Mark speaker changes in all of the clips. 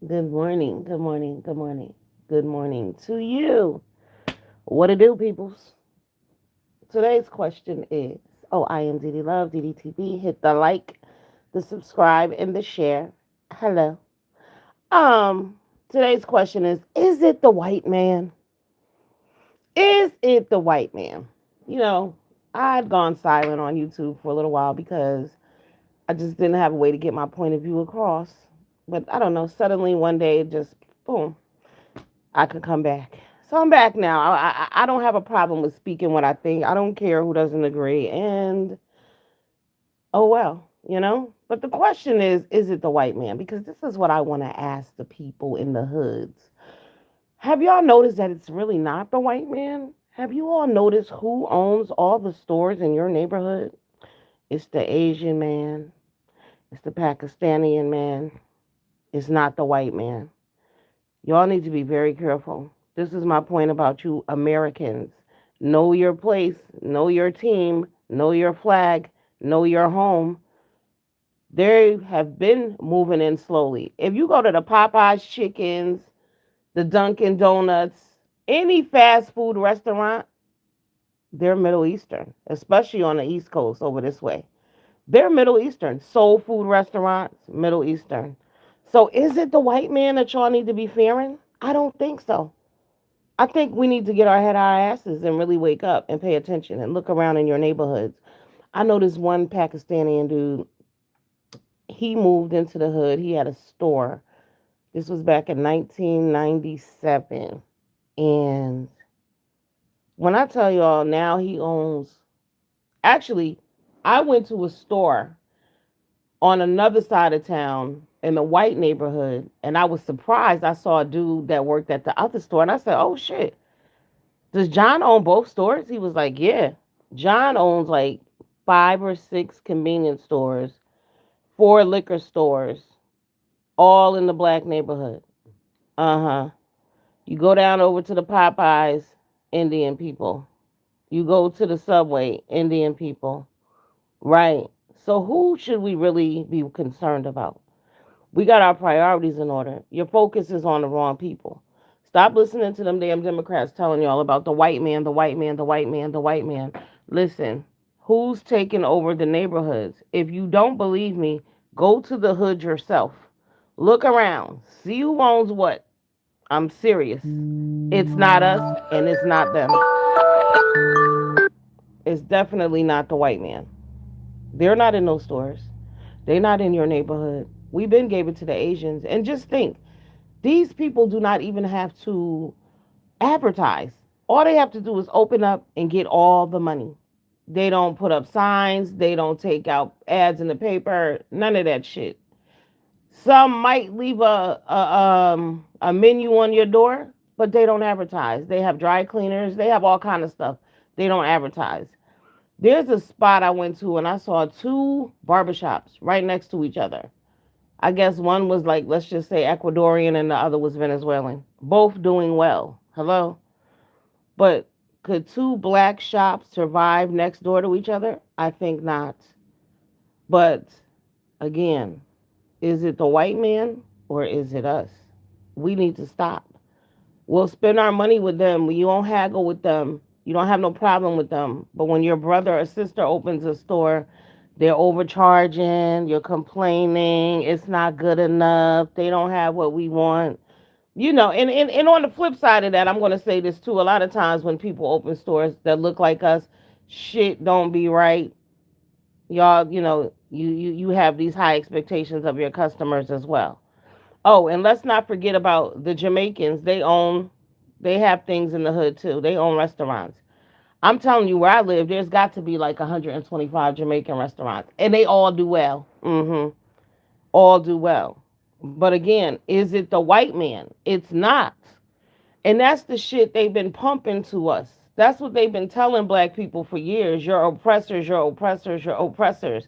Speaker 1: Good morning, good morning, good morning, good morning to you. What it do, peoples? Today's question is I am DD Love, DDTV. Hit the like, the subscribe, and the share. Hello. Um, Today's question is it the white man? Is it the white man? You know, I'd gone silent on YouTube for a little while because I just didn't have a way to get my point of view across. But I don't know, suddenly one day, just boom, I could come back. So I'm back now. I don't have a problem with speaking what I think. I don't care who doesn't agree. And oh well, you know? But the question is it the white man? Because this is what I want to ask the people in the hoods. Have y'all noticed that it's really not the white man? Have you all noticed who owns all the stores in your neighborhood? It's the Asian man. It's the Pakistani man. It's not the white man. Y'all need to be very careful. This is my point about you Americans. Know your place, know your team, know your flag, know your home. They have been moving in slowly. If you go to the Popeyes chickens, the Dunkin' Donuts, any fast food restaurant, they're Middle Eastern, especially on the East Coast over this way. They're Middle Eastern. Soul food restaurants, Middle Eastern. So is it the white man that y'all need to be fearing? I don't think so. I think we need to get our head out of our asses and really wake up and pay attention and look around in your neighborhoods. I know this one Pakistani dude, he moved into the hood. He had a store. This was back in 1997. And when I tell y'all now he owns, actually, I went to a store on another side of town in the white neighborhood and I was surprised. I saw a dude that worked at the other store and I said, oh shit, does John own both stores? He was like, yeah. John owns like 5 or 6 convenience stores, 4 liquor stores, all in the black neighborhood. Uh-huh. You go down over to the Popeyes, Indian people. You go to the Subway, Indian people. Right. So who should we really be concerned about? We got our priorities in order. Your focus is on the wrong people. Stop listening to them damn Democrats telling y'all about the white man, the white man, the white man, the white man. Listen, who's taking over the neighborhoods? If you don't believe me, go to the hood yourself. Look around. See who owns what. I'm serious. It's not us and it's not them. It's definitely not the white man. They're not in those stores. They're not in your neighborhood. We've been gave it to the Asians. And just think, these people do not even have to advertise. All they have to do is open up and get all the money. They don't put up signs, they don't take out ads in the paper, none of that shit. Some might leave a menu on your door, but they don't advertise. They have dry cleaners, they have all kind of stuff. They don't advertise. There's a spot I went to and I saw 2 barbershops right next to each other. I guess one was like, let's just say Ecuadorian and the other was Venezuelan. Both doing well. Hello? But could 2 black shops survive next door to each other? I think not. But again, is it the white man or is it us? We need to stop. We'll spend our money with them. You won't haggle with them. You don't have no problem with them. But when your brother or sister opens a store, they're overcharging, you're complaining, it's not good enough, they don't have what we want. And on the flip side of that, I'm going to say this too. A lot of times when people open stores that look like us, shit don't be right. Y'all, you have these high expectations of your customers as well. Oh, and let's not forget about the Jamaicans. They have things in the hood too. They own restaurants. I'm telling you, where I live, there's got to be like 125 Jamaican restaurants, and they all do well. All do well. But again, is it the white man? It's not. And that's the shit they've been pumping to us. That's what they've been telling black people for years. You're oppressors, you're oppressors, you're oppressors.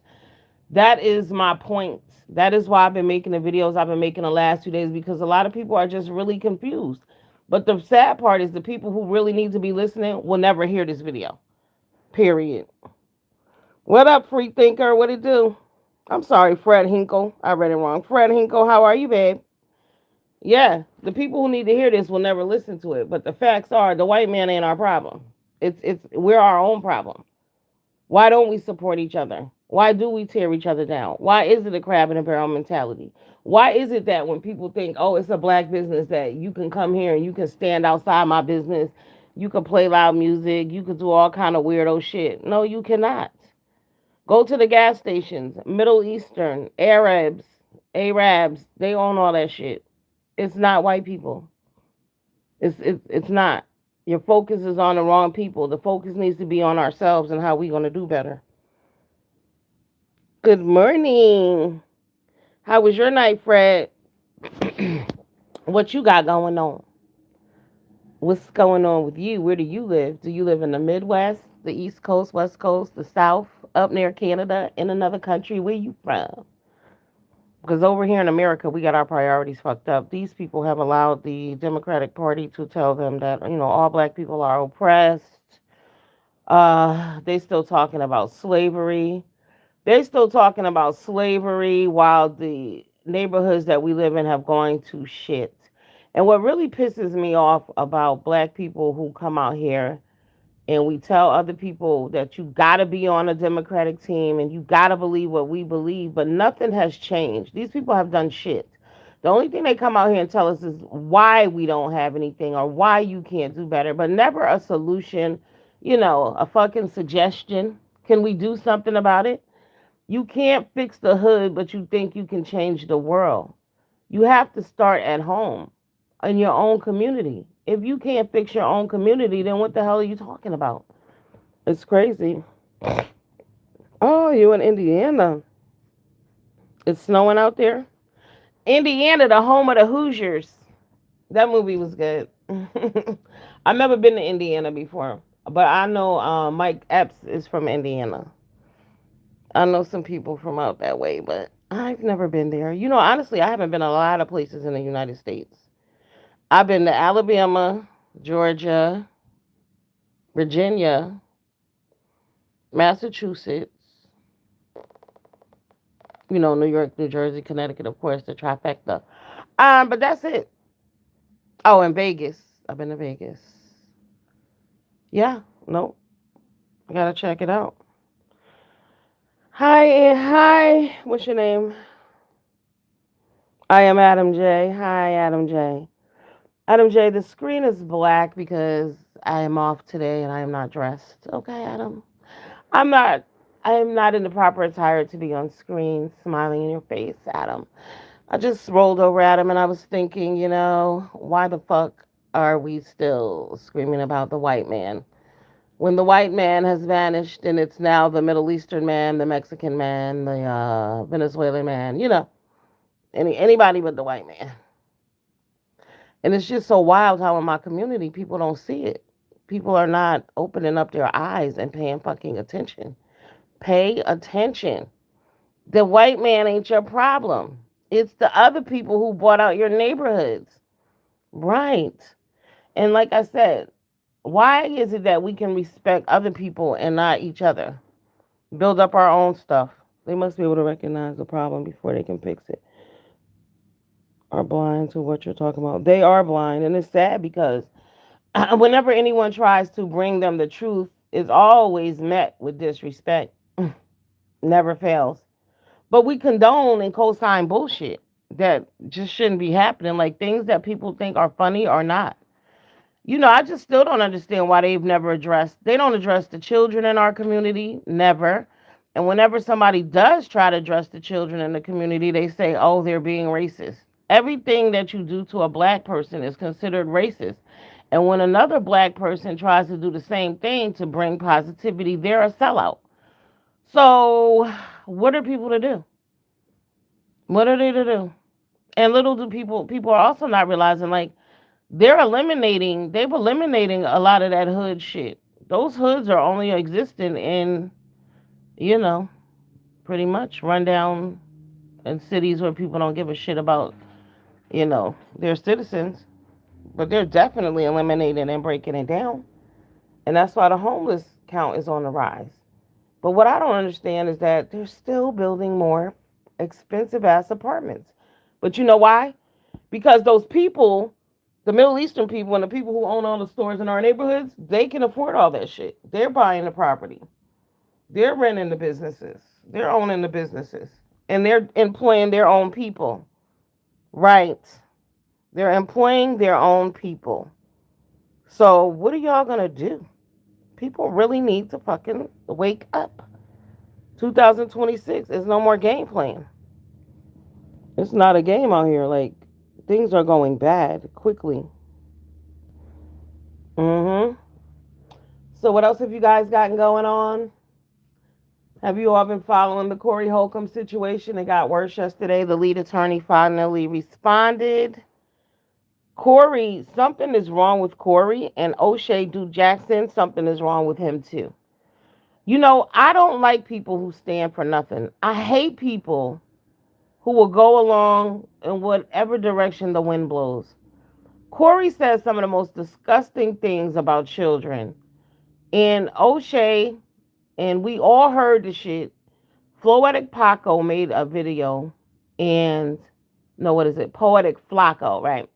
Speaker 1: That is my point. That is why I've been making the videos I've been making the last 2 days, because a lot of people are just really confused. But the sad part is the people who really need to be listening will never hear this video. Period. What up, free thinker? What it do? I'm sorry, Fred Hinkle. I read it wrong. Fred Hinkle, how are you, babe? Yeah, the people who need to hear this will never listen to it. But the facts are, the white man ain't our problem. It's we're our own problem. Why don't we support each other? Why do we tear each other down? Why is it a crab in a barrel mentality? Why is it that when people think, oh, it's a black business, that you can come here and you can stand outside my business, you can play loud music, you can do all kind of weirdo shit? No, you cannot. Go to the gas stations, Middle Eastern, Arabs, they own all that shit. It's not white people. It's not. Your focus is on the wrong people. The focus needs to be on ourselves and how we gonna do better. Good morning. How was your night, Fred? What you got going on? What's going on with you? Where do you live? Do you live in the Midwest, the East Coast, West Coast, the South, up near Canada, in another country? Where you from? Because over here in America, we got our priorities fucked up. These people have allowed the Democratic Party to tell them that, all black people are oppressed. They still talking about slavery. They still talking about slavery while the neighborhoods that we live in have gone to shit. And what really pisses me off about black people who come out here and we tell other people that you gotta be on a Democratic team and you gotta believe what we believe, but nothing has changed. These people have done shit. The only thing they come out here and tell us is why we don't have anything or why you can't do better, but never a solution, a fucking suggestion. Can we do something about it? You can't fix the hood, but you think you can change the world. You have to start at home in your own community. If you can't fix your own community, then what the hell are you talking about? It's crazy. Oh, you in Indiana. It's snowing out there? Indiana, the home of the Hoosiers. That movie was good. I've never been to Indiana before, but I know Mike Epps is from Indiana. I know some people from out that way, but I've never been there. Honestly, I haven't been a lot of places in the United States. I've been to Alabama, Georgia, Virginia, Massachusetts, New York, New Jersey, Connecticut, of course, the trifecta. But that's it. Oh, and Vegas. I've been to Vegas. Yeah, nope. I gotta check it out. Hi. What's your name? I am Adam J. Hi, Adam J. Adam J. The screen is black because I am off today and I am not dressed. Okay, Adam. I'm not. I am not in the proper attire to be on screen, smiling in your face, Adam. I just rolled over at him and I was thinking, why the fuck are we still screaming about the white man? When the white man has vanished and it's now the Middle Eastern man, the Mexican man, the Venezuelan man, anybody but the white man. And it's just so wild how in my community people don't see it. People are not opening up their eyes and paying fucking attention. Pay attention. The white man ain't your problem. It's the other people who bought out your neighborhoods. Right. And like I said, why is it that we can respect other people and not each other? Build up our own stuff. They must be able to recognize the problem before they can fix it. Are blind to what you're talking about. They are blind, and it's sad because whenever anyone tries to bring them the truth, it's always met with disrespect. Never fails. But we condone and co-sign bullshit that just shouldn't be happening, like things that people think are funny or not. I just still don't understand why they don't address the children in our community, never. And whenever somebody does try to address the children in the community, they say, oh, they're being racist. Everything that you do to a black person is considered racist. And when another black person tries to do the same thing to bring positivity, they're a sellout. So, what are people to do? What are they to do? And little do people are also not realizing, like, they've eliminating a lot of that hood shit. Those hoods are only existing in, you know, pretty much rundown in cities where people don't give a shit about, their citizens. But they're definitely eliminating and breaking it down. And that's why the homeless count is on the rise. But what I don't understand is that they're still building more expensive ass apartments. But you know why? because those people, the Middle Eastern people and the people who own all the stores in our neighborhoods, they can afford all that shit. They're buying the property. They're renting the businesses. They're owning the businesses. And they're employing their own people. Right. They're employing their own people. So what are y'all gonna do? People really need to fucking wake up. 2026 is no more game playing. It's not a game out here. Like, things are going bad quickly. Mm-hmm. So what else have you guys gotten going on? Have you all been following the Corey Holcomb situation? It got worse yesterday. The lead attorney finally responded. Corey, something is wrong with Corey, and O'Shea Duke Jackson, something is wrong with him too. You know, I don't like people who stand for nothing. I hate people who will go along in whatever direction the wind blows. Corey says some of the most disgusting things about children. And O'Shea, and we all heard the shit. Floetic Paco made a video, and no, what is it? Poetic Flacco, right?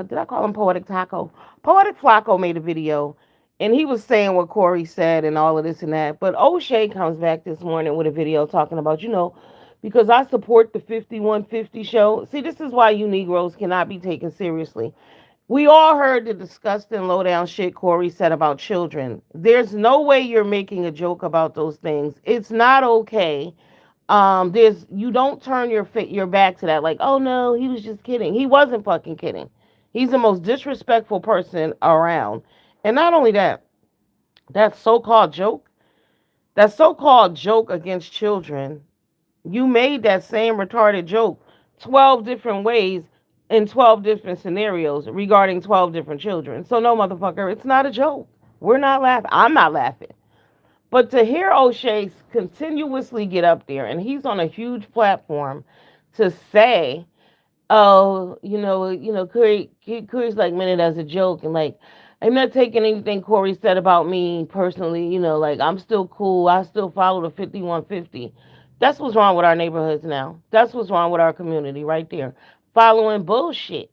Speaker 1: Did I call him Poetic Taco? Poetic Flacco made a video, and he was saying what Corey said and all of this and that. But O'Shea comes back this morning with a video talking about, because I support the 5150 show. See, this is why you Negroes cannot be taken seriously. We all heard the disgusting lowdown shit Corey said about children. There's no way you're making a joke about those things. It's not okay. You don't turn your back to that. Like, oh no, he was just kidding. He wasn't fucking kidding. He's the most disrespectful person around. And not only that, that so-called joke, that so-called joke against children, you made that same retarded joke 12 different ways in 12 different scenarios regarding 12 different children. So no, motherfucker, it's not a joke. We're not laughing. I'm not laughing. But to hear O'Shea continuously get up there, and he's on a huge platform to say, oh, Corey's like meant it as a joke, and like, I'm not taking anything Corey said about me personally, like, I'm still cool. I still follow the 5150. That's what's wrong with our neighborhoods now. That's what's wrong with our community right there. Following bullshit,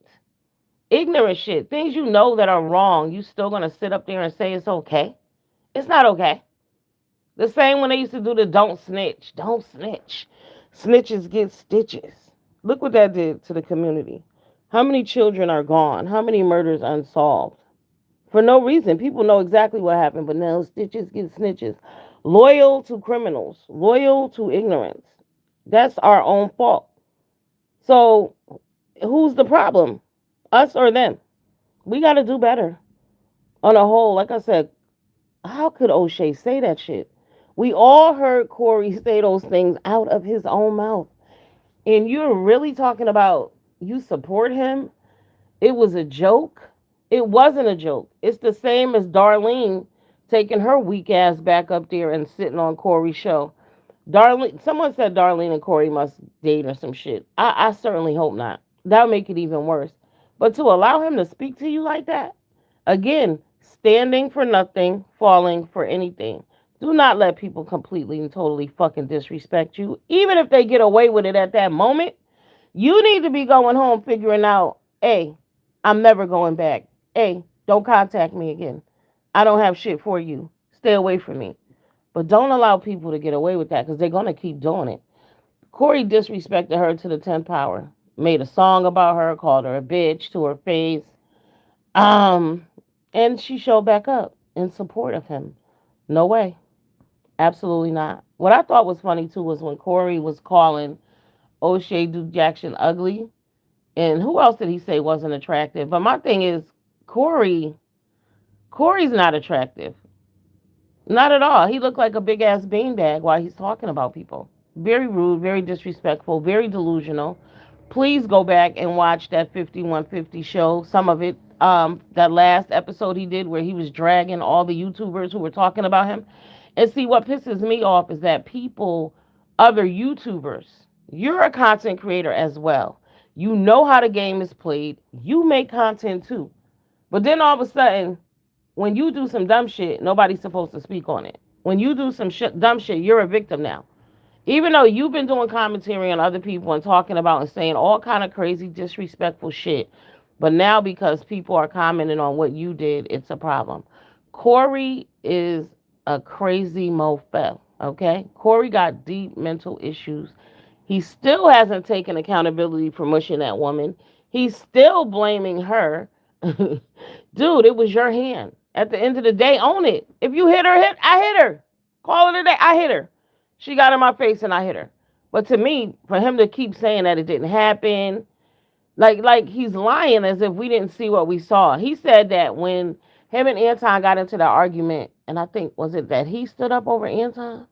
Speaker 1: ignorant shit, things you know that are wrong, you still gonna sit up there and say it's okay? It's not okay. The same when they used to do the don't snitch. Don't snitch. Snitches get stitches. Look what that did to the community. How many children are gone? How many murders unsolved? For no reason. People know exactly what happened, but now stitches get snitches. Loyal to criminals. Loyal to ignorance. That's our own fault. So, who's the problem? Us or them? We got to do better. On a whole, like I said, how could O'Shea say that shit? We all heard Corey say those things out of his own mouth. And you're really talking about you support him? It was a joke? It wasn't a joke. It's the same as Darlene taking her weak ass back up there and sitting on Corey's show. Someone said Darlene and Corey must date or some shit. I certainly hope not. That'll make it even worse. But to allow him to speak to you like that, again, standing for nothing, falling for anything. Do not let people completely and totally fucking disrespect you. Even if they get away with it at that moment, you need to be going home figuring out, hey, I'm never going back. Hey, don't contact me again. I don't have shit for you. Stay away from me. But don't allow people to get away with that because they're going to keep doing it. Corey disrespected her to the 10th power. Made a song about her, called her a bitch to her face. And she showed back up in support of him. No way. Absolutely not. What I thought was funny too was when Corey was calling O'Shea Duke Jackson ugly. And who else did he say wasn't attractive? But my thing is, Corey's not attractive. Not at all. He looked like a big ass beanbag while he's talking about people. Very rude, very disrespectful, very delusional. Please go back and watch that 5150 show. Some of it, that last episode he did where he was dragging all the YouTubers who were talking about him. And see, what pisses me off is that other YouTubers, you're a content creator as well. You know how the game is played. You make content too. But then all of a sudden, when you do some dumb shit, nobody's supposed to speak on it. When you do some dumb shit, you're a victim now. Even though you've been doing commentary on other people and talking about and saying all kind of crazy, disrespectful shit, but now because people are commenting on what you did, it's a problem. Corey is a crazy mofo. Okay, Corey got deep mental issues. He still hasn't taken accountability for mushing that woman. He's still blaming her. Dude, it was your hand. At the end of the day, own it. If you hit her, I hit her. Call it a day. I hit her. She got in my face and I hit her. But to me, for him to keep saying that it didn't happen, like he's lying as if we didn't see what we saw. He said that when him and Anton got into the argument, and I think was it that he stood up over Anton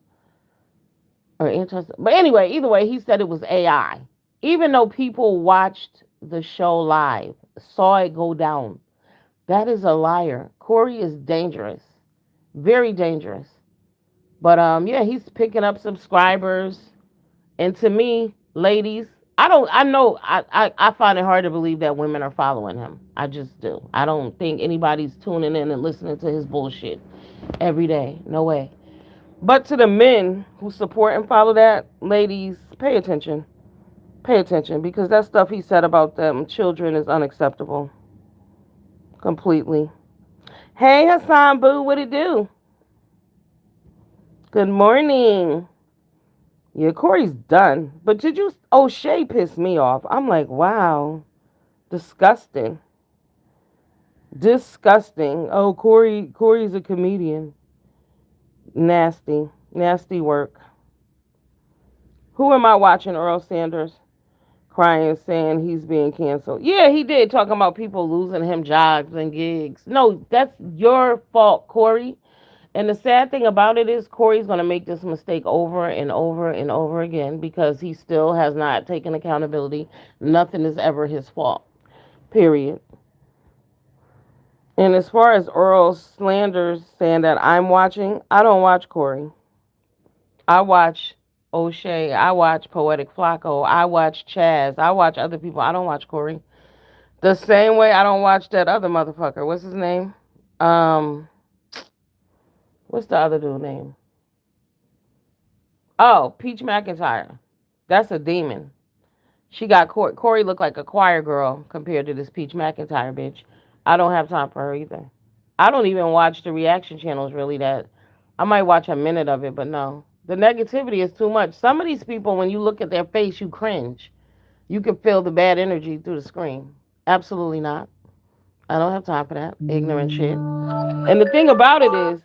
Speaker 1: or Anton? But anyway, either way, he said it was AI. Even though people watched the show live, saw it go down, that is a liar. Corey is dangerous, very dangerous. But yeah, he's picking up subscribers. And to me, ladies, I know I find it hard to believe that women are following him. I just do. I don't think anybody's tuning in and listening to his bullshit every day. No way. But to the men who support and follow that, ladies, pay attention. Pay attention because that stuff he said about them children is unacceptable. Completely. Hey Hassan Boo, what it do? Good morning. Yeah, Corey's done. But did you? Oh, Shay pissed me off. I'm like, wow, disgusting, disgusting. Oh, Corey's a comedian. Nasty, nasty work. Who am I watching? Earl Sanders crying, saying he's being canceled. Yeah, he did talking about people losing him jobs and gigs. No, that's your fault, Corey. And the sad thing about it is Corey's going to make this mistake over and over and over again because he still has not taken accountability. Nothing is ever his fault. Period. And as far as Earl Sanders saying that I'm watching, I don't watch Corey. I watch O'Shea. I watch Poetic Flacco. I watch Chaz. I watch other people. I don't watch Corey. The same way I don't watch that other motherfucker. What's his name? Um, what's the other dude name? Oh, Peach McIntyre. That's a demon. She got Corey looked like a choir girl compared to this Peach McIntyre bitch. I don't have time for her either. I don't even watch the reaction channels really that I might watch a minute of it, but no. The negativity is too much. Some of these people, when you look at their face, you cringe. You can feel the bad energy through the screen. Absolutely not. I don't have time for that ignorant shit. And the thing about it is,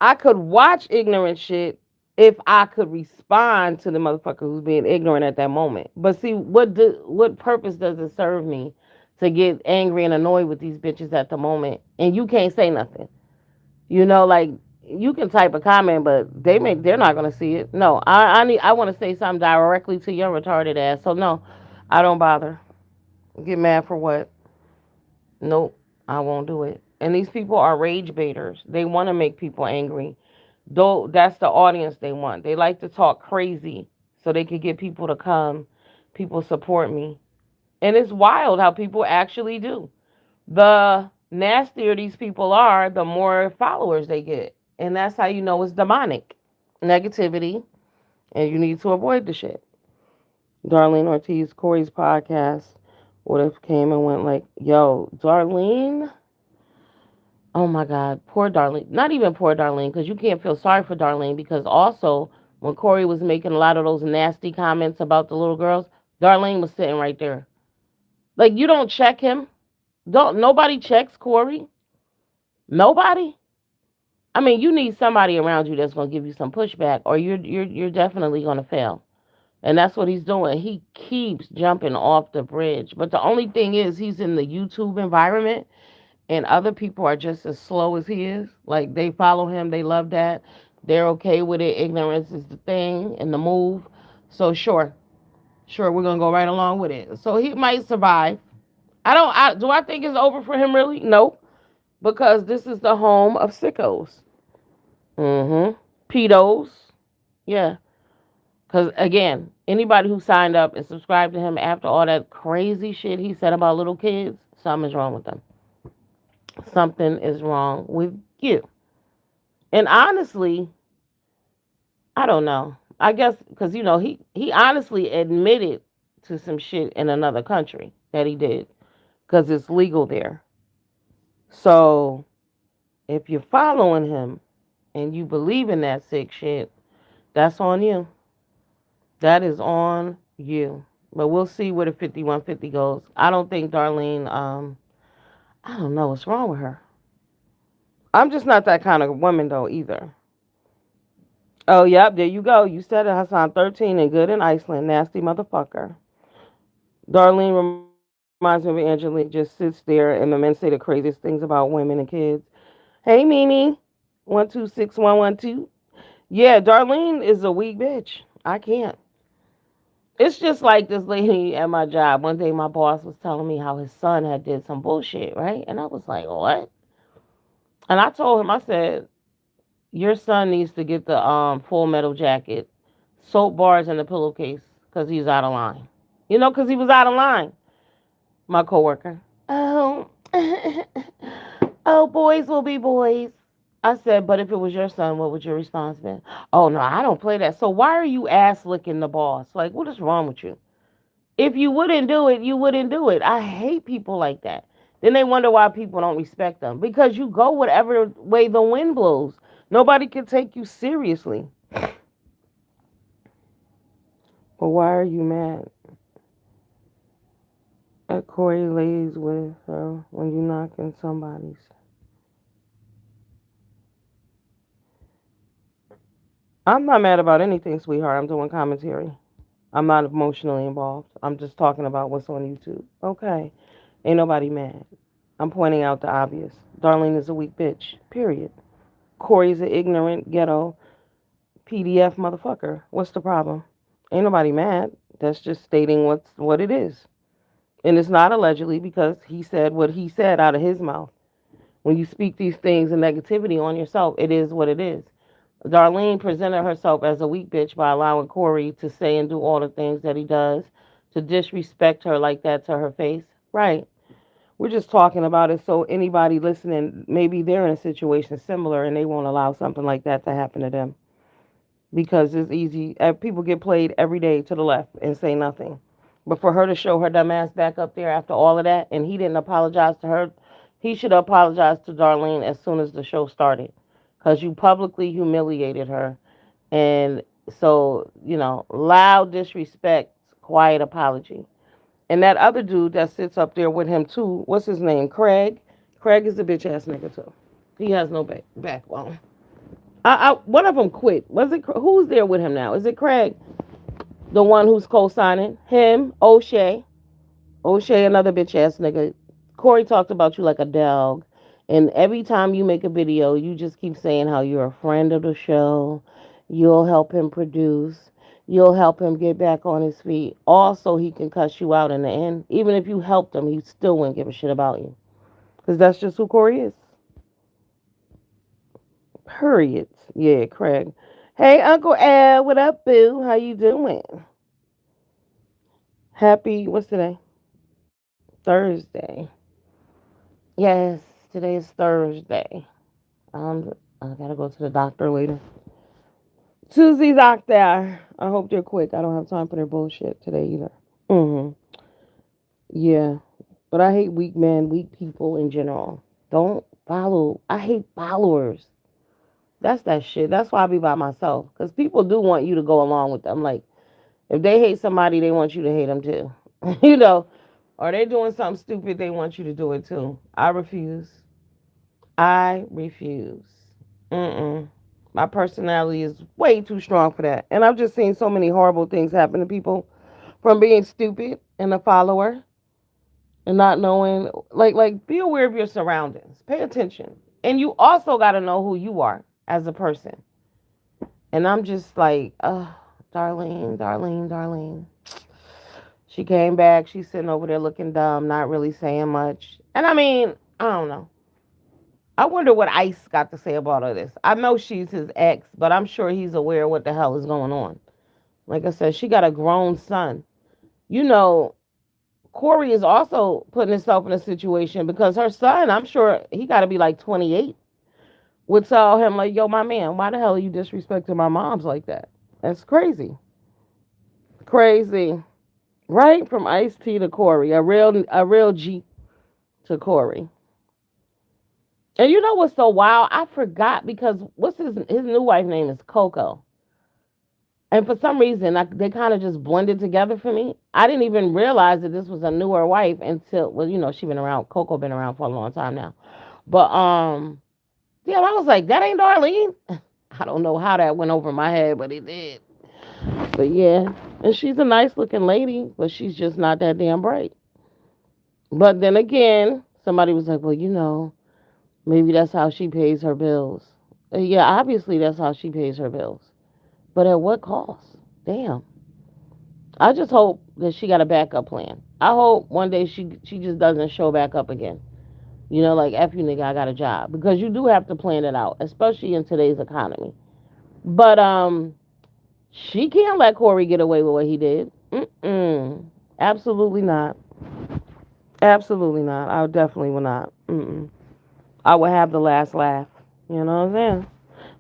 Speaker 1: I could watch ignorant shit if I could respond to the motherfucker who's being ignorant at that moment. But see, what purpose does it serve me to get angry and annoyed with these bitches at the moment? And you can't say nothing. You know, like you can type a comment, but they're not gonna see it. No, I want to say something directly to your retarded ass. So no, I don't bother. Get mad for what? Nope, I won't do it. And these people are rage baiters. They want to make people angry. Though that's the audience they want. They like to talk crazy so they could get people to come. People support me. And it's wild how people actually do. The nastier these people are, the more followers they get. And that's how you know it's demonic. Negativity. And you need to avoid the shit. Darlene Ortiz, Corey's podcast would have came and went like, yo, Darlene. Oh my God, poor Darlene. Not even poor Darlene, because you can't feel sorry for Darlene. Because also, when Corey was making a lot of those nasty comments about the little girls, Darlene was sitting right there. Like you don't check him. Don't nobody checks Corey. Nobody. I mean, you need somebody around you that's gonna give you some pushback, or you're definitely gonna fail. And that's what he's doing. He keeps jumping off the bridge. But the only thing is, he's in the YouTube environment and other people are just as slow as he is. Like they follow him, they love that. They're okay with it. Ignorance is the thing and the move. So sure, we're gonna go right along with it. So he might survive. Do I think it's over for him really? No. Because this is the home of sickos. Mm-hmm. Pedos. Yeah. Because again, anybody who signed up and subscribed to him after all that crazy shit he said about little kids, something is wrong with them. Something is wrong with you. And honestly, I don't know. I guess because he honestly admitted to some shit in another country that he did because it's legal there. So if you're following him and you believe in that sick shit, that's on you. That is on you. But we'll see where the 5150 goes. I don't think Darlene. I don't know what's wrong with her. I'm just not that kind of woman though either. Oh, yep, there you go. You said it, Hassan. 13 and good in Iceland. Nasty motherfucker. Darlene reminds me of Angelique, just sits there and the men say the craziest things about women and kids. Hey, Mimi. 126112. Yeah, Darlene is a weak bitch. I can't. It's just like this lady at my job. One day my boss was telling me how his son had did some bullshit, right? And I was like, what? And I told him, I said, your son needs to get the full metal jacket, soap bars, and the pillowcase because he's out of line. Because he was out of line. My coworker. Oh, oh, boys will be boys. I said, but if it was your son, what would your response be? Oh no, I don't play that. So why are you ass licking the boss? Like, what is wrong with you? If you wouldn't do it, you wouldn't do it. I hate people like that. Then they wonder why people don't respect them because you go whatever way the wind blows. Nobody can take you seriously. But why are you mad at Corey lays with her when you knock in somebody's? I'm not mad about anything, sweetheart. I'm doing commentary. I'm not emotionally involved. I'm just talking about what's on YouTube. Okay. Ain't nobody mad. I'm pointing out the obvious. Darlene is a weak bitch. Period. Corey's an ignorant, ghetto, PDF motherfucker. What's the problem? Ain't nobody mad. That's just stating what it is. And it's not allegedly because he said what he said out of his mouth. When you speak these things and negativity on yourself, it is what it is. Darlene presented herself as a weak bitch by allowing Corey to say and do all the things that he does, to disrespect her like that to her face. Right. We're just talking about it so anybody listening, maybe they're in a situation similar and they won't allow something like that to happen to them. Because it's easy. People get played every day to the left and say nothing. But for her to show her dumb ass back up there after all of that, and he didn't apologize to her, he should have apologized to Darlene as soon as the show started. Because you publicly humiliated her. And so, loud disrespect, quiet apology. And that other dude that sits up there with him too, what's his name? Craig. Craig is a bitch ass nigga too. He has no backbone. One of them quit. Was it who's there with him now? Is it Craig, the one who's co-signing him? O'Shea, another bitch ass nigga. Corey talked about you like a dog, and every time you make a video, you just keep saying how you're a friend of the show. You'll help him produce. You'll help him get back on his feet. Also, he can cuss you out in the end. Even if you helped him, he still wouldn't give a shit about you, because that's just who Corey is. Period. Yeah, Craig. Hey, Uncle Al, what up, boo? How you doing? Happy, what's today? Thursday. Yes, today is Thursday. I gotta go to the doctor later. Susie's out there. I hope they're quick. I don't have time for their bullshit today either. Mm-hmm. Yeah. But I hate weak men, weak people in general. Don't follow. I hate followers. That's that shit. That's why I be by myself. Because people do want you to go along with them. Like, if they hate somebody, they want you to hate them too. you know, or they doing something stupid, they want you to do it too. I refuse. I refuse. Mm-mm. My personality is way too strong for that. And I've just seen so many horrible things happen to people from being stupid and a follower and not knowing, like be aware of your surroundings. Pay attention. And you also got to know who you are as a person. And I'm just like, Darlene. She came back. She's sitting over there looking dumb, not really saying much. And I mean, I don't know. I wonder what Ice got to say about all this. I know she's his ex, but I'm sure he's aware of what the hell is going on. Like I said, she got a grown son. You know, Corey is also putting himself in a situation because her son, I'm sure he got to be like 28, would tell him, like, yo, my man, why the hell are you disrespecting my moms like that? That's crazy. Crazy. Right? From Ice T to Corey. A real G to Corey. And you know what's so wild? I forgot because what's his new wife name is Coco. And for some reason, they kind of just blended together for me. I didn't even realize that this was a newer wife until, well, she been around. Coco been around for a long time now. But yeah, I was like, that ain't Darlene. I don't know how that went over my head, but it did. But yeah, and she's a nice looking lady, but she's just not that damn bright. But then again, somebody was like, well, maybe that's how she pays her bills. Yeah, obviously that's how she pays her bills. But at what cost? Damn. I just hope that she got a backup plan. I hope one day she just doesn't show back up again. Like F you nigga, I got a job. Because you do have to plan it out, especially in today's economy. But she can't let Corey get away with what he did. Mm-mm. Absolutely not. Absolutely not. I definitely will not. Mm-mm. I would have the last laugh. You know what I'm saying?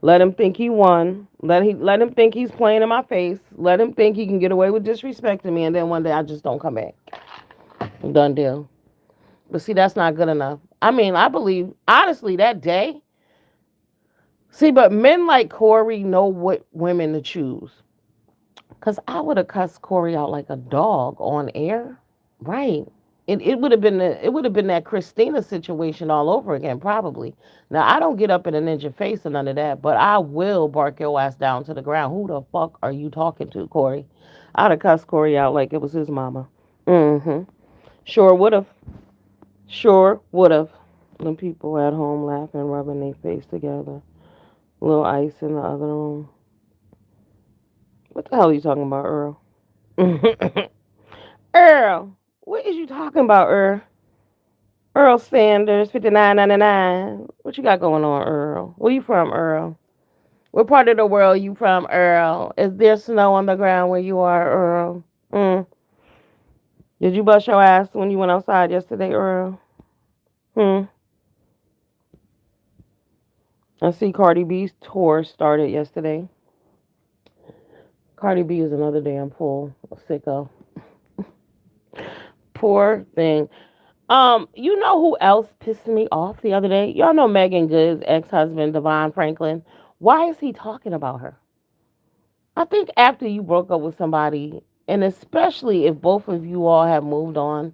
Speaker 1: Let him think he won. Let him think he's playing in my face. Let him think he can get away with disrespecting me, and then one day I just don't come back. Done deal. But see, that's not good enough. I mean, I believe honestly that day. See, but men like Corey know what women to choose. Cause I would have cussed Corey out like a dog on air. Right. It would have been that Christina situation all over again, probably. Now I don't get up in a ninja face or none of that, but I will bark your ass down to the ground. Who the fuck are you talking to, Corey? I'd have cussed Corey out like it was his mama. Mm-hmm. Sure would have. Sure would have. Them people at home laughing, rubbing their face together. A little ice in the other room. What the hell are you talking about, Earl? Earl, what is you talking about, Earl? Earl Sanders, 59.99. What you got going on, Earl? Where you from, Earl? What part of the world you from, Earl? Is there snow on the ground where you are, Earl? Mm. Did you bust your ass when you went outside yesterday, Earl? Hmm. I see Cardi B's tour started yesterday. Cardi B is another damn fool, a sicko. Poor thing. You know who else pissed me off the other day? Y'all know Megan Good's ex-husband, Devon Franklin. Why is he talking about her? I think after you broke up with somebody, and especially if both of you all have moved on,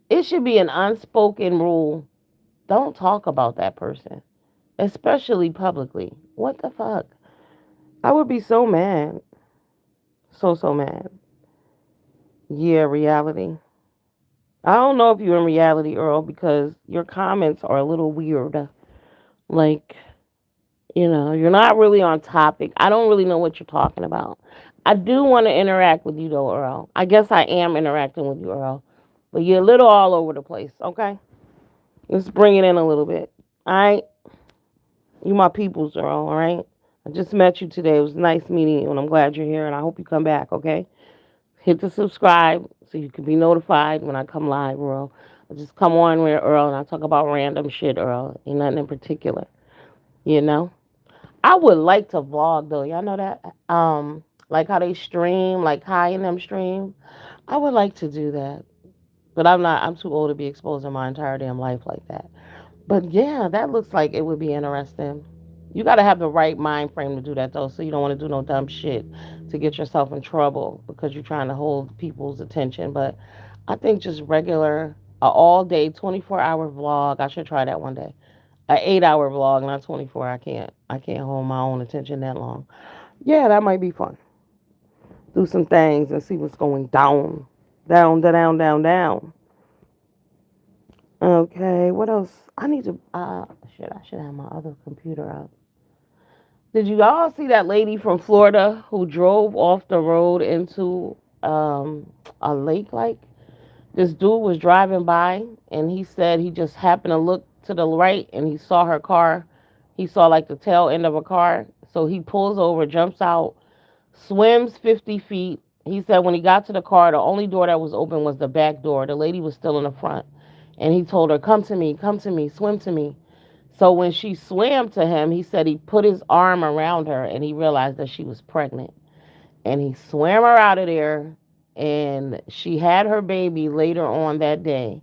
Speaker 1: it should be an unspoken rule. Don't talk about that person, especially publicly. What the fuck? I would be so mad. So, so mad. Yeah, reality. I don't know if you're in reality, Earl, because your comments are a little weird. Like, you're not really on topic. I don't really know what you're talking about. I do want to interact with you, though, Earl. I guess I am interacting with you, Earl. But you're a little all over the place, okay? Let's bring it in a little bit. All right? You my peoples, Earl, all right? I just met you today. It was nice meeting you, and I'm glad you're here, and I hope you come back, okay? Hit the subscribe so you can be notified when I come live, Earl. I just come on with Earl, and I talk about random shit, Earl. Ain't nothing in particular, you know? I would like to vlog though. Y'all know that? Like how they stream, like Kai and them stream. I would like to do that. But I'm too old to be exposing my entire damn life like that. But yeah, that looks like it would be interesting. You gotta have the right mind frame to do that though, so you don't want to do no dumb shit to get yourself in trouble because you're trying to hold people's attention. But I think just regular, a all day, 24-hour vlog. I should try that one day. An 8-hour vlog, not 24. I can't hold my own attention that long. Yeah, that might be fun. Do some things and see what's going down. Down, down, down, down. Okay, what else? I need to shit, I should have my other computer up. Did you all see that lady from Florida who drove off the road into a lake like? This dude was driving by and he said he just happened to look to the right and he saw her car. He saw like the tail end of a car. So he pulls over, jumps out, swims 50 feet. He said when he got to the car, the only door that was open was the back door. The lady was still in the front. And he told her, come to me, swim to me. So when she swam to him, he said he put his arm around her and he realized that she was pregnant. and he swam her out of there, and she had her baby later on that day.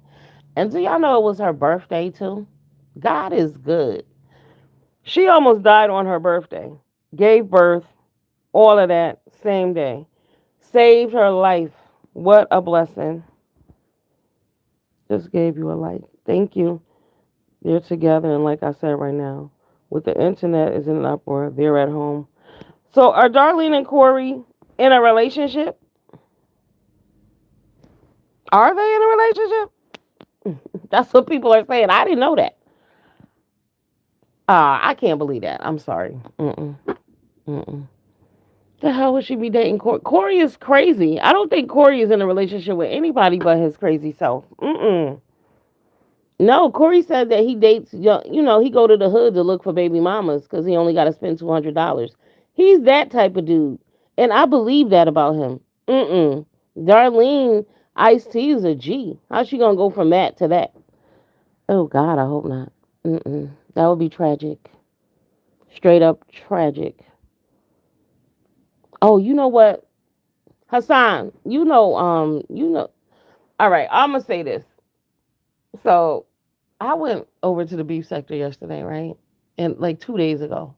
Speaker 1: And do y'all know it was her birthday too? God is good. She almost died on her birthday. Gave birth, all of that, same day. Saved her life. What a blessing. Just gave you a life. Thank you. They're together, and like I said right now, with the internet is in an uproar, they're at home. So are Darlene and Corey in a relationship? Are they in a relationship? That's what people are saying. I didn't know that. I can't believe that. I'm sorry. Mm-mm. Mm-mm. The hell would she be dating Corey? Corey is crazy. I don't think Corey is in a relationship with anybody but his crazy self. Mm-mm. No, Corey said that he dates, he go to the hood to look for baby mamas because he only got to spend $200. He's that type of dude, and I believe that about him. Mm-mm. Darlene Ice T is a G. How's she gonna go from that to that? Oh God, I hope not. Mm-mm. That would be tragic. Straight up tragic. Oh, you know what, Hassan? All right, I'm gonna say this. So I went over to the beef sector yesterday, right? And like 2 days ago.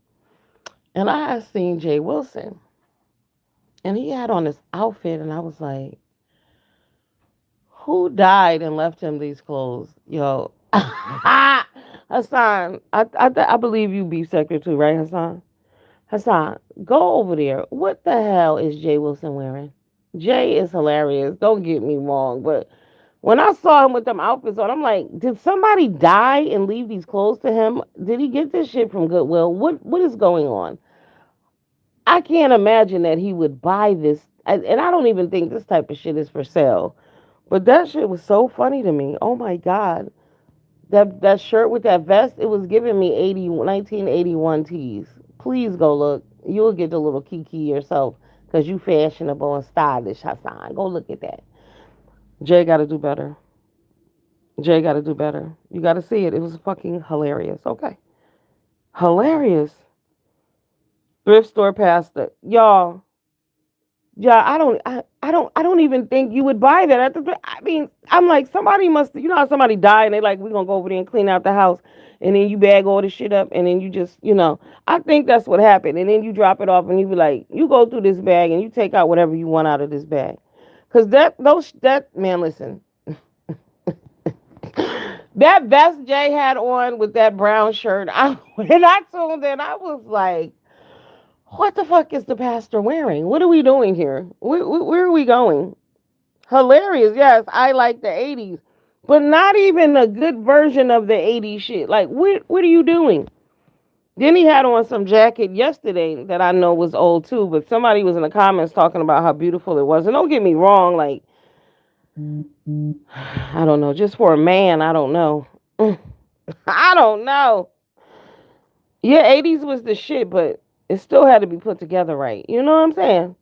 Speaker 1: And I had seen Jay Wilson. And he had on this outfit, and I was like, who died and left him these clothes? Yo. Hassan, I believe you beef sector too, right, Hassan? Hassan, go over there. What the hell is Jay Wilson wearing? Jay is hilarious. Don't get me wrong, but when I saw him with them outfits on, I'm like, did somebody die and leave these clothes to him? Did he get this shit from Goodwill? What is going on? I can't imagine that he would buy this, and I don't even think this type of shit is for sale. But that shit was so funny to me. Oh my god, that shirt with that vest, it was giving me 1981 tees. Please go look. You'll get the little kiki yourself because you fashionable and stylish, Hassan. Go look at that. Jay got to do better. Jay got to do better. You got to see it. It was fucking hilarious. Okay. Hilarious. Thrift store pastor. Y'all, yeah, I don't even think you would buy that at I mean, I'm like, somebody must, how somebody died and they like, we're going to go over there and clean out the house. And then you bag all the shit up and then you just, I think that's what happened. And then you drop it off and you be like, you go through this bag and you take out whatever you want out of this bag. Cause man, listen, that vest Jay had on with that brown shirt, when I told that, I was like, what the fuck is the pastor wearing? What are we doing here? Where are we going? Hilarious. Yes, I like the 80s, but not even a good version of the 80s shit. Like, what are you doing? Then he had on some jacket yesterday that I know was old too, but somebody was in the comments talking about how beautiful it was. And don't get me wrong, like, I don't know, just for a man, I don't know. I don't know. Yeah, 80s was the shit, but it still had to be put together right. You know what I'm saying?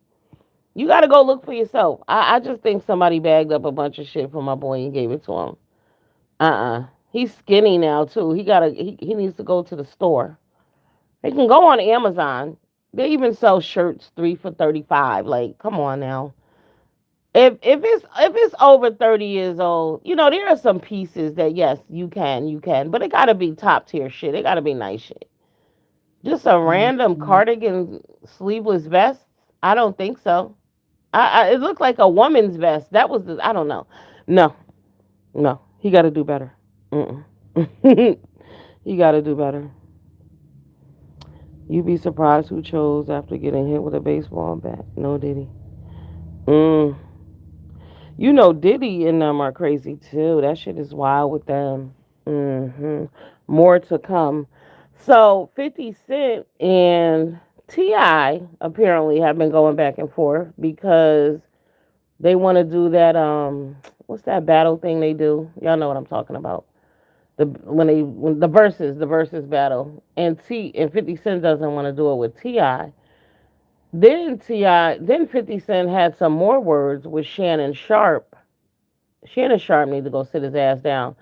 Speaker 1: You got to go look for yourself. I just think somebody bagged up a bunch of shit for my boy and gave it to him. He's skinny now too. He needs to go to the store. They can go on Amazon. They even sell shirts 3 for $35. Like, come on now. If it's over 30 years old, there are some pieces that yes, you can, but it gotta be top tier shit. It gotta be nice shit. Just a random cardigan sleeveless vest? I don't think so. It looked like a woman's vest. I don't know. No, no, he got to do better. Mm-mm. He got to do better. You'd be surprised who chose after getting hit with a baseball bat. No, Diddy. Mm. Diddy and them are crazy too. That shit is wild with them. More to come. So 50 Cent and T.I. apparently have been going back and forth because they want to do that. What's that battle thing they do? Y'all know what I'm talking about. When the verses battle, and 50 Cent doesn't want to do it with Ti. Then 50 Cent had some more words with Shannon Sharp. Shannon Sharp need to go sit his ass down.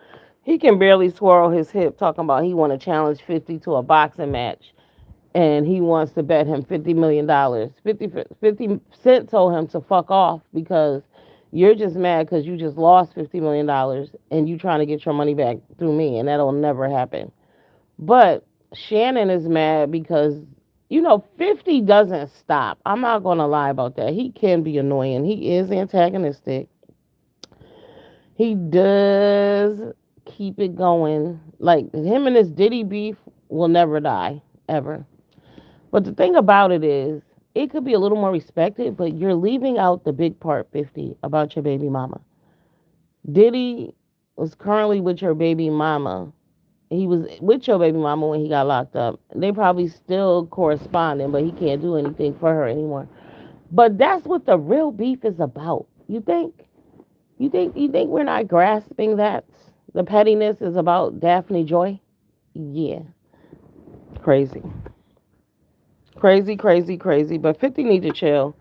Speaker 1: He can barely swirl his hip talking about he want to challenge 50 to a boxing match. and he wants to bet him $50 million. 50 Cent told him to fuck off because you're just mad because you just lost $50 million and you trying to get your money back through me, and that'll never happen. But Shannon is mad because 50 doesn't stop. I'm not gonna lie about that. He can be annoying. He is antagonistic. He does keep it going. Like him and his Diddy beef will never die ever. But the thing about it is, it could be a little more respected, but you're leaving out the big part, 50, about your baby mama. Diddy was currently with your baby mama. He was with your baby mama when he got locked up. They probably still corresponding, but he can't do anything for her anymore. But that's what the real beef is about. You think? You think we're not grasping that? The pettiness is about Daphne Joy? Yeah. Crazy. Crazy, crazy, crazy. But 50 need to chill.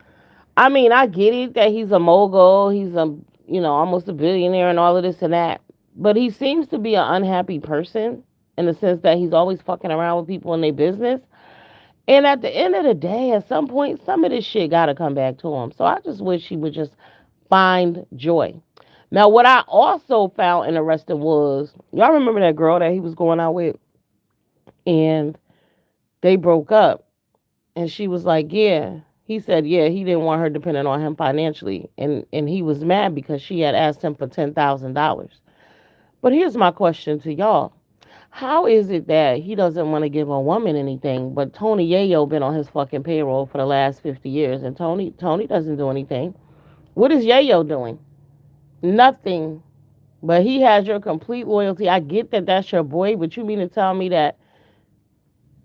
Speaker 1: I mean, I get it that he's a mogul, he's almost a billionaire and all of this and that. But he seems to be an unhappy person in the sense that he's always fucking around with people in their business. And at the end of the day, at some point, some of this shit gotta come back to him. So I just wish he would just find joy. Now, what I also found interesting was, y'all remember that girl that he was going out with, and they broke up, and she was like, yeah. He said, yeah, he didn't want her dependent on him financially, and he was mad because she had asked him for $10,000. But here's my question to y'all: how is it that he doesn't want to give a woman anything, but Tony Yayo been on his fucking payroll for the last 50 years, and Tony doesn't do anything? What is Yayo doing? Nothing. But he has your complete loyalty. I get that that's your boy, but you mean to tell me that?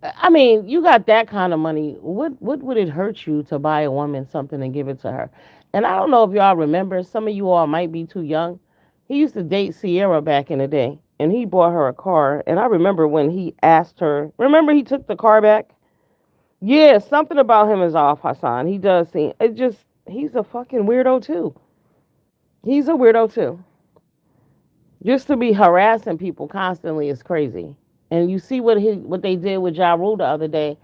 Speaker 1: I mean, you got that kind of money. What would it hurt you to buy a woman something and give it to her? And I don't know if y'all remember. Some of you all might be too young. He used to date Sierra back in the day, and he bought her a car. And I remember when he asked her. Remember he took the car back? Yeah, something about him is off, Hassan. He does seem. It just he's a fucking weirdo too. He's a weirdo too. Just to be harassing people constantly is crazy. And you see what they did with Ja Rule the other day,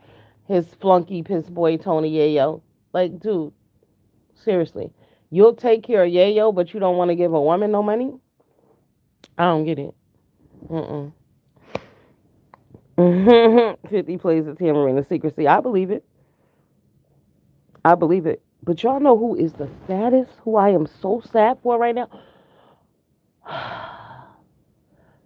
Speaker 1: his flunky piss boy Tony Yayo. Like, dude, seriously, you'll take care of Yayo, but you don't want to give a woman no money? I don't get it. Mm-mm. 50 plays the tambourine of secrecy. I believe it. I believe it. But y'all know who is the saddest? Who I am so sad for right now?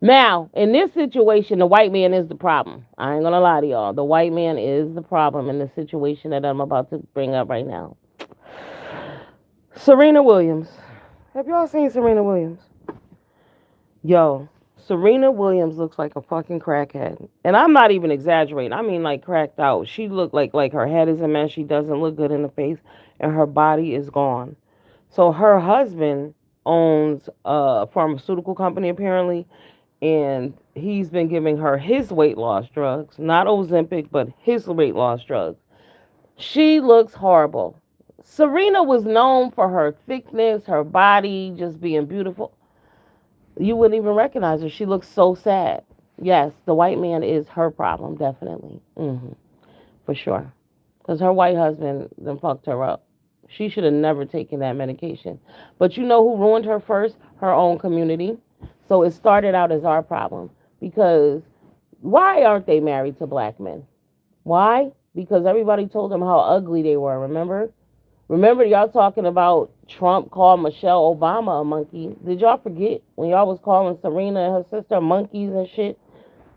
Speaker 1: Now, in this situation, the white man is the problem. I ain't gonna lie to y'all. The white man is the problem in the situation that I'm about to bring up right now. Serena Williams. Have y'all seen Serena Williams? Yo, Serena Williams looks like a fucking crackhead. And I'm not even exaggerating. I mean like cracked out. She looked like her head is a mess. She doesn't look good in the face. And her body is gone. So her husband owns a pharmaceutical company apparently, and he's been giving her his weight loss drugs, not Ozempic, but his weight loss drugs. She looks horrible. Serena was known for her thickness, her body just being beautiful. You wouldn't even recognize her. She looks so sad. Yes, the white man is her problem, definitely. For sure. Because her white husband then fucked her up. She should have never taken that medication. But you know who ruined her first? Her own community. So it started out as our problem. Because why aren't they married to black men? Why? Because everybody told them how ugly they were, remember? Remember y'all talking about Trump called Michelle Obama a monkey? Did y'all forget when y'all was calling Serena and her sister monkeys and shit?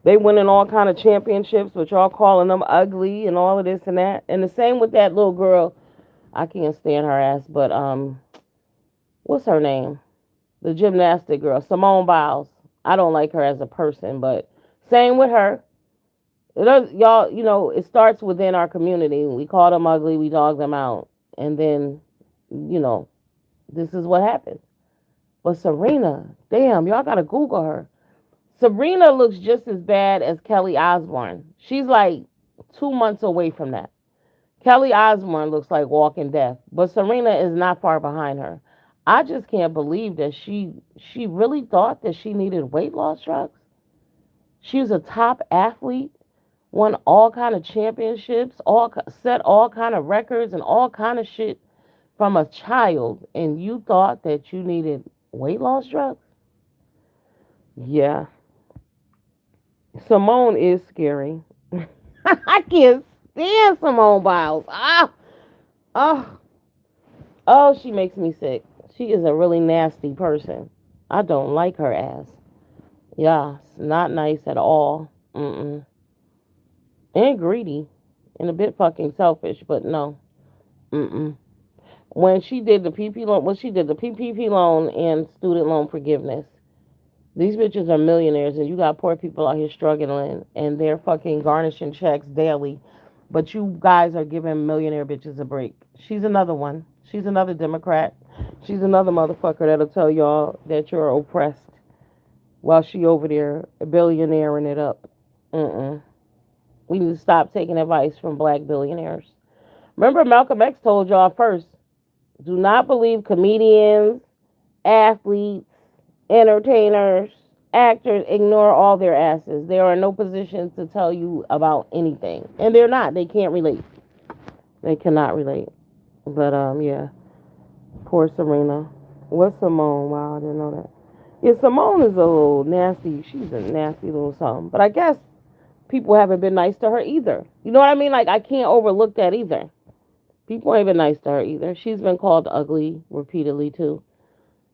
Speaker 1: They winning all kind of championships, but y'all calling them ugly and all of this and that. And the same with that little girl. I can't stand her ass, but what's her name? The gymnastic girl, Simone Biles. I don't like her as a person, but same with her. It does, y'all, it starts within our community. We call them ugly, we dog them out, and then, you know, this is what happens. But Serena, damn, y'all gotta Google her. Serena looks just as bad as Kelly Osbourne. She's like 2 months away from that. Kelly Osbourne looks like walking death, but Serena is not far behind her. I just can't believe that she really thought that she needed weight loss drugs. She was a top athlete won all kind of championships, set all kind of records and all kind of shit from a child, and you thought that you needed weight loss drugs? Yeah, Simone is scary. I can't stand Simone Biles. Oh, oh, she makes me sick. She is a really nasty person. I don't like her ass. Yeah, it's not nice at all. Mm-mm. And greedy, and a bit fucking selfish, but no. Mm-mm. When she did the PP loan, when she did the PPP loan and student loan forgiveness, these bitches are millionaires, and you got poor people out here struggling, and they're fucking garnishing checks daily. But you guys are giving millionaire bitches a break. She's another one. She's another Democrat. She's another motherfucker that'll tell y'all that you're oppressed while she over there billionairing it up. Mm-mm. We need to stop taking advice from black billionaires. Remember, Malcolm X told y'all first, do not believe comedians, athletes, entertainers, actors. Ignore all their asses. They are in no position to tell you about anything. And they're not. They can't relate. They cannot relate. But, yeah. Poor Serena. What's Simone? Wow, I didn't know that. Yeah, Simone is a little nasty. She's a nasty little something. But I guess people haven't been nice to her either. You know what I mean? Like, I can't overlook that either. People ain't been nice to her either. She's been called ugly repeatedly, too.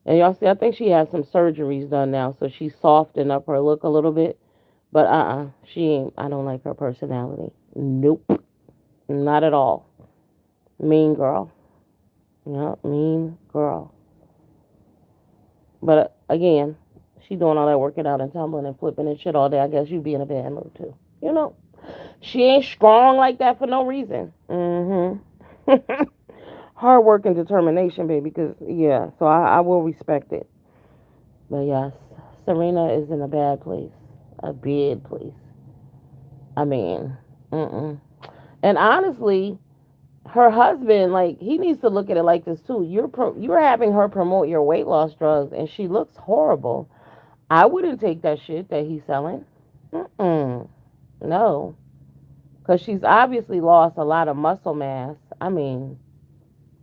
Speaker 1: And y'all see, I think she has some surgeries done now, so she's softened up her look a little bit. But she ain't. I don't like her personality. Nope, not at all. Mean girl. Yep, mean girl. But again, she doing all that working out and tumbling and flipping and shit all day. I guess you be in a bad mood too. You know, she ain't strong like that for no reason. Mm-hmm. Hard work and determination, baby. Because yeah, so I will respect it. But yes, Serena is in a bad place, a bad place. I mean, mm-mm. And honestly, her husband, like, he needs to look at it like this too. You're having her promote your weight loss drugs, and she looks horrible. I wouldn't take that shit that he's selling. Mm-mm. No, because she's obviously lost a lot of muscle mass. I mean,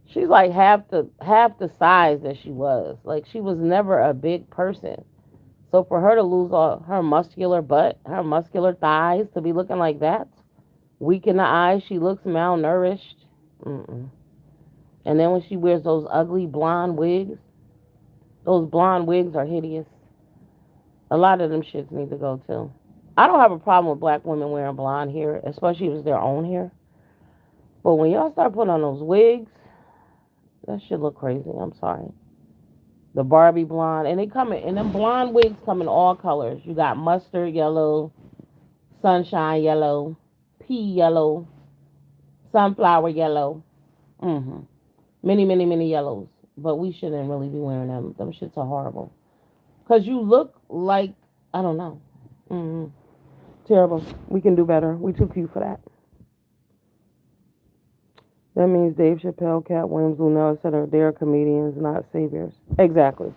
Speaker 1: she's like half the size that she was. Like, she was never a big person. So for her to lose all her muscular butt, her muscular thighs, to be looking like that, weak in the eyes, she looks malnourished. Mm-mm. And then when she wears those blonde wigs are hideous. A lot of them shits need to go too. I don't have a problem with black women wearing blonde hair, especially if it's their own hair. But when y'all start putting on those wigs, that shit look crazy. I'm sorry. The Barbie blonde, and they come in, and them blonde wigs come in all colors. You got mustard yellow, sunshine yellow, pea yellow, sunflower yellow. Mm-hmm. Many, many, many yellows. But we shouldn't really be wearing them. Them shits are horrible. Because you look like, I don't know. Mm-hmm. Terrible. We can do better. We too cute for that. That means Dave Chappelle, Cat Williams, Lunella, etc. They are comedians, not saviors. Exactly.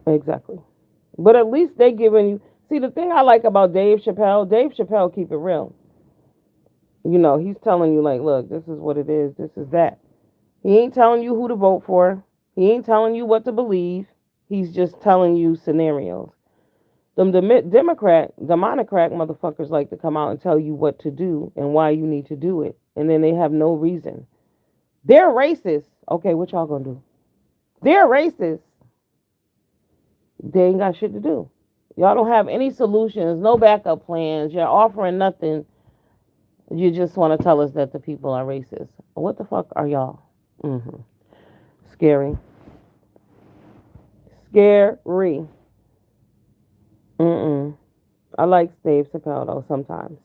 Speaker 1: Exactly. But at least they giving you. See, the thing I like about Dave Chappelle keep it real. You know, he's telling you, like, look, this is what it is. This is that. He ain't telling you who to vote for. He ain't telling you what to believe. He's just telling you scenarios. Them Democrat motherfuckers like to come out and tell you what to do and why you need to do it. And then they have no reason. They're racist. Okay, what y'all gonna do? They're racist. They ain't got shit to do. Y'all don't have any solutions, no backup plans. You're offering nothing. You just want to tell us that the people are racist. What the fuck are y'all? Mm-hmm. Scary. Scary. Mm-mm. I like Dave Chappelle, though, sometimes.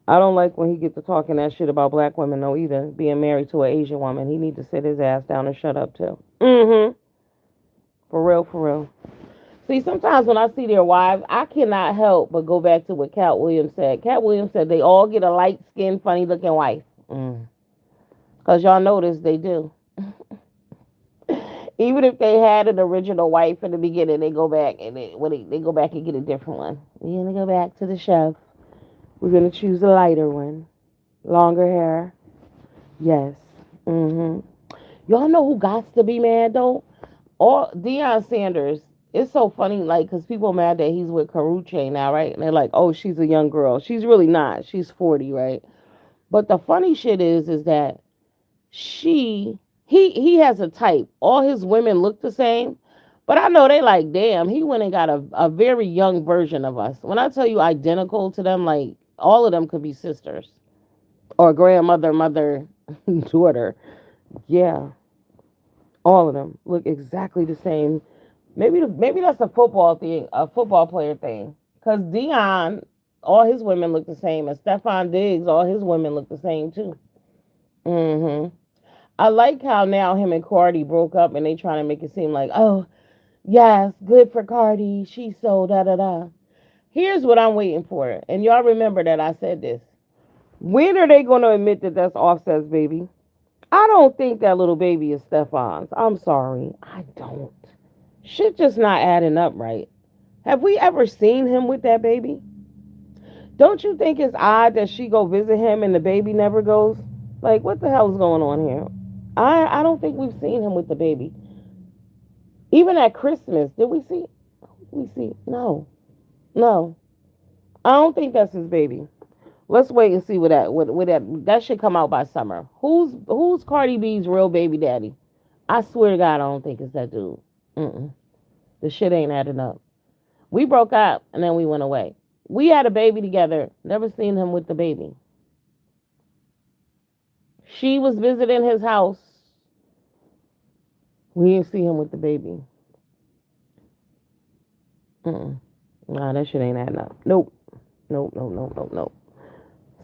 Speaker 1: I don't like when he gets to talking that shit about black women, though, either. Being married to an Asian woman. He need to sit his ass down and shut up, too. Mm-hmm. For real, for real. See, sometimes when I see their wives, I cannot help but go back to what Cat Williams said. Cat Williams said they all get a light-skinned, funny-looking wife. Because y'all notice they do. Even if they had an original wife in the beginning, they go back and they go back and get a different one. You're gonna go back to the chef. We're gonna choose a lighter one. Longer hair. Yes. Y'all know who got to be mad though? All Deion Sanders. It's so funny, like, cause people mad that he's with Karuche now, right? And they're like, "Oh, she's a young girl." She's really not. She's 40, right? But the funny shit is that she he has a type. All his women look the same. But I know they like, damn, he went and got a very young version of us. When I tell you identical to them, like all of them could be sisters or grandmother, mother, daughter. Yeah, all of them look exactly the same. Maybe that's a football thing, a football player thing. Cause Dion, all his women look the same, and Stephon Diggs, all his women look the same too. hmm I like how now him and Cardi broke up, and they trying to make it seem like, oh yes, good for Cardi, she's so da da da. Here's what I'm waiting for, and y'all remember that I said this. When are they going to admit that that's Offset's baby? I don't think that little baby is Stefan's. I'm sorry, I don't. Shit just not adding up right. Have we ever seen him with that baby? Don't you think it's odd that she go visit him and the baby never goes? Like, what the hell is going on here? I don't think we've seen him with the baby. Even at Christmas, did we see? We see? No, no. I don't think that's his baby. Let's wait and see what that should come out by summer. Who's Cardi B's real baby daddy? I swear to God, I don't think it's that dude. Mm-mm. The shit ain't adding up. We broke up and then we went away. We had a baby together. Never seen him with the baby. She was visiting his house. We didn't see him with the baby. Mm-mm. Nah, that shit ain't adding up. Nope. Nope, nope, nope, nope, nope.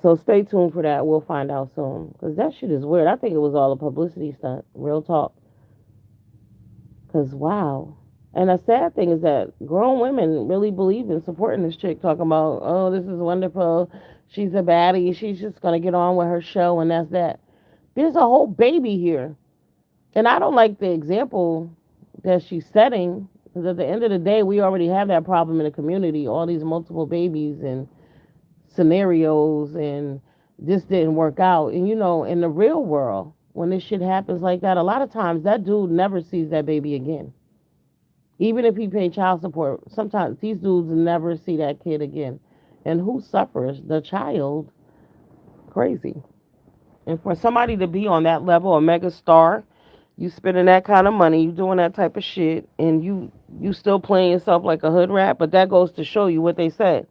Speaker 1: So stay tuned for that. We'll find out soon. Because that shit is weird. I think it was all a publicity stunt. Real talk. Because, wow. And the sad thing is that grown women really believe in supporting this chick, talking about, oh, this is wonderful. She's a baddie. She's just going to get on with her show, and that's that. There's a whole baby here. And I don't like the example that she's setting. Because at the end of the day, we already have that problem in the community. All these multiple babies and scenarios, and this didn't work out. And, in the real world, when this shit happens like that, a lot of times that dude never sees that baby again. Even if he paid child support, sometimes these dudes never see that kid again. And who suffers? The child. Crazy. And for somebody to be on that level, a mega star, you spending that kind of money, you doing that type of shit, and you still playing yourself like a hood rat. But that goes to show you what they said.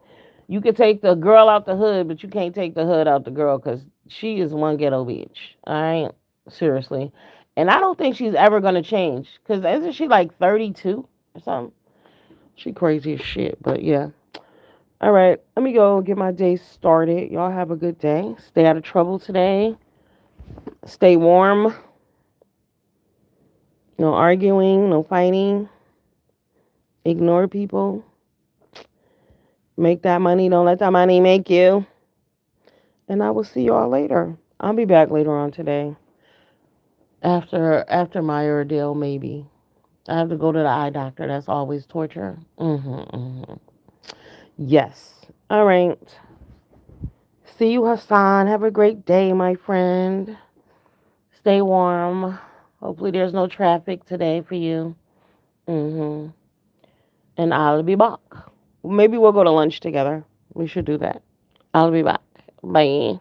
Speaker 1: You can take the girl out the hood, but you can't take the hood out the girl because she is one ghetto bitch. All right, seriously. And I don't think she's ever gonna change because isn't she like 32 or something? She crazy as shit. But yeah. All right, let me go get my day started. Y'all have a good day. Stay out of trouble today. Stay warm. No arguing, no fighting. Ignore people. Make that money. Don't let that money make you. And I will see y'all later. I'll be back later on today. After my ordeal, maybe. I have to go to the eye doctor. That's always torture. Yes. All right. See you, Hassan. Have a great day, my friend. Stay warm. Hopefully there's no traffic today for you. And I'll be back. Maybe we'll go to lunch together. We should do that. I'll be back. Bye.